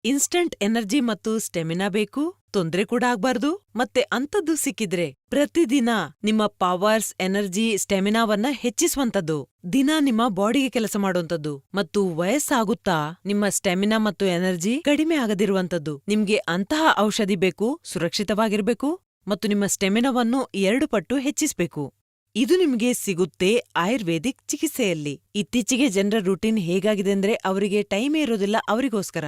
Instant energy ಮತ್ತು stamina ಬೇಕು, ತೊಂದ್ರೆ ಕೂಡ ಆಗ್ಬಾರ್ದು, ಮತ್ತೆ ಅಂಥದ್ದು ಸಿಕ್ಕಿದ್ರೆ ಪ್ರತಿದಿನ ನಿಮ್ಮ ಪವರ್ಸ್, ಎನರ್ಜಿ, ಸ್ಟೆಮಿನಾವನ್ನ ಹೆಚ್ಚಿಸುವಂಥದ್ದು, ದಿನ ನಿಮ್ಮ ಬಾಡಿಗೆ ಕೆಲಸ ಮಾಡುವಂಥದ್ದು, ಮತ್ತು ವಯಸ್ಸಾಗುತ್ತಾ ನಿಮ್ಮ ಸ್ಟೆಮಿನಾ ಮತ್ತು ಎನರ್ಜಿ ಕಡಿಮೆ ಆಗದಿರುವಂಥದ್ದು. ನಿಮ್ಗೆ ಅಂತಹ ಔಷಧಿ ಬೇಕು, ಸುರಕ್ಷಿತವಾಗಿರ್ಬೇಕು ಮತ್ತು ನಿಮ್ಮ ಸ್ಟೆಮಿನಾವನ್ನು 2 ಪಟ್ಟು ಹೆಚ್ಚಿಸ್ಬೇಕು. ಇದು ನಿಮ್ಗೆ ಸಿಗುತ್ತೆ ಆಯುರ್ವೇದಿಕ್ ಚಿಕಿತ್ಸೆಯಲ್ಲಿ. ಇತ್ತೀಚೆಗೆ ಜನರ ರೂಟೀನ್ ಹೇಗಾಗಿದೆ ಅಂದ್ರೆ ಅವರಿಗೆ ಟೈಮೇ ಇರೋದಿಲ್ಲ ಅವರಿಗೋಸ್ಕರ.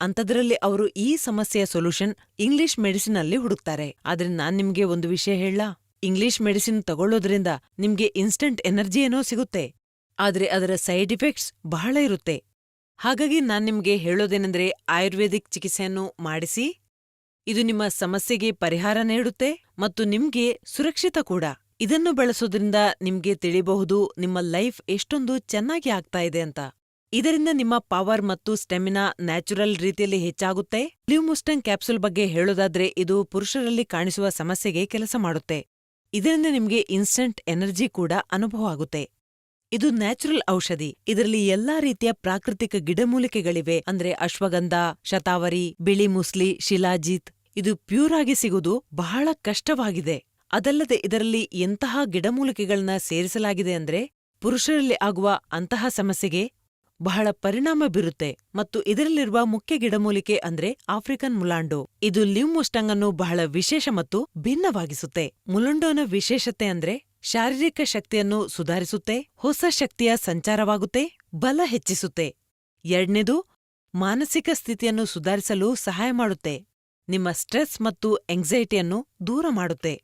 ಅಂಥದ್ರಲ್ಲಿ ಅವರು ಈ ಸಮಸ್ಯೆಯ ಸೊಲ್ಯೂಷನ್ ಇಂಗ್ಲಿಷ್ ಮೆಡಿಸಿನ್ ಅಲ್ಲಿ ಹುಡುಕ್ತಾರೆ. ಆದ್ರೆ ನಾನ್ ನಿಮ್ಗೆ ಒಂದು ವಿಷಯ ಹೇಳಲಾ? ಇಂಗ್ಲಿಷ್ ಮೆಡಿಸಿನ್ ತಗೊಳ್ಳೋದ್ರಿಂದ ನಿಮ್ಗೆ ಇನ್ಸ್ಟಂಟ್ ಎನರ್ಜಿ ಏನೋ ಸಿಗುತ್ತೆ, ಆದ್ರೆ ಅದರ ಸೈಡ್ ಇಫೆಕ್ಟ್ಸ್ ಬಹಳ ಇರುತ್ತೆ. ಹಾಗಾಗಿ ನಾನ್ ನಿಮ್ಗೆ ಹೇಳೋದೇನೆಂದ್ರೆ ಆಯುರ್ವೇದಿಕ್ ಚಿಕಿತ್ಸೆಯನ್ನು ಮಾಡಿಸಿ. ಇದು ನಿಮ್ಮ ಸಮಸ್ಯೆಗೆ ಪರಿಹಾರ ನೀಡುತ್ತೆ ಮತ್ತು ನಿಮ್ಗೆ ಸುರಕ್ಷಿತ ಕೂಡ. ಇದನ್ನು ಬಳಸೋದ್ರಿಂದ ನಿಮ್ಗೆ ತಿಳಿಬಹುದು ನಿಮ್ಮ ಲೈಫ್ ಎಷ್ಟೊಂದು ಚೆನ್ನಾಗಿ ಆಗ್ತಾ ಇದೆ ಅಂತ. ಇದರಿಂದ ನಿಮ್ಮ ಪವರ್ ಮತ್ತು ಸ್ಟೆಮಿನಾ ನ್ಯಾಚುರಲ್ ರೀತಿಯಲ್ಲಿ ಹೆಚ್ಚಾಗುತ್ತೆ. ಲ್ಯೂಮುಸ್ಟಂಗ್ ಕ್ಯಾಪ್ಸೂಲ್ ಬಗ್ಗೆ ಹೇಳೋದಾದ್ರೆ ಇದು ಪುರುಷರಲ್ಲಿ ಕಾಣಿಸುವ ಸಮಸ್ಯೆಗೆ ಕೆಲಸ ಮಾಡುತ್ತೆ. ಇದರಿಂದ ನಿಮ್ಗೆ ಇನ್ಸ್ಟಂಟ್ ಎನರ್ಜಿ ಕೂಡ ಅನುಭವ ಆಗುತ್ತೆ. ಇದು ನ್ಯಾಚುರಲ್ ಔಷಧಿ. ಇದರಲ್ಲಿ ಎಲ್ಲಾ ರೀತಿಯ ಪ್ರಾಕೃತಿಕ ಗಿಡಮೂಲಿಕೆಗಳಿವೆ. ಅಂದ್ರೆ ಅಶ್ವಗಂಧ, ಶತಾವರಿ, ಬಿಳಿ ಮುಸ್ಲಿ, ಶಿಲಾಜೀತ್. ಇದು ಪ್ಯೂರ್ ಆಗಿ ಸಿಗುವುದು ಬಹಳ ಕಷ್ಟವಾಗಿದೆ. ಅದಲ್ಲದೆ ಇದರಲ್ಲಿ ಎಂತಹ ಗಿಡಮೂಲಿಕೆಗಳನ್ನ ಸೇರಿಸಲಾಗಿದೆ ಅಂದ್ರೆ ಪುರುಷರಲ್ಲಿ ಆಗುವ ಅಂತಹ ಸಮಸ್ಯೆಗೆ ಬಹಳ ಪರಿಣಾಮ ಬೀರುತ್ತೆ. ಮತ್ತು ಇದರಲ್ಲಿರುವ ಮುಖ್ಯ ಗಿಡಮೂಲಿಕೆ ಅಂದ್ರೆ ಆಫ್ರಿಕನ್ ಮುಲಾಂಡೋ. ಇದು ಲ್ಯೂಮುಸ್ಟಂಗ್ ಅನ್ನು ಬಹಳ ವಿಶೇಷ ಮತ್ತು ಭಿನ್ನವಾಗಿಸುತ್ತೆ. ಮುಲಂಡೋನ ವಿಶೇಷತೆ ಅಂದ್ರೆ ಶಾರೀರಿಕ ಶಕ್ತಿಯನ್ನು ಸುಧಾರಿಸುತ್ತೆ, ಹೊಸ ಶಕ್ತಿಯ ಸಂಚಾರವಾಗುತ್ತೆ, ಬಲ ಹೆಚ್ಚಿಸುತ್ತೆ. 2ನೇದು, ಮಾನಸಿಕ ಸ್ಥಿತಿಯನ್ನು ಸುಧಾರಿಸಲು ಸಹಾಯ ಮಾಡುತ್ತೆ, ನಿಮ್ಮ ಸ್ಟ್ರೆಸ್ ಮತ್ತು ಎಂಗ್ಸೈಟಿಯನ್ನು ದೂರ ಮಾಡುತ್ತೆ.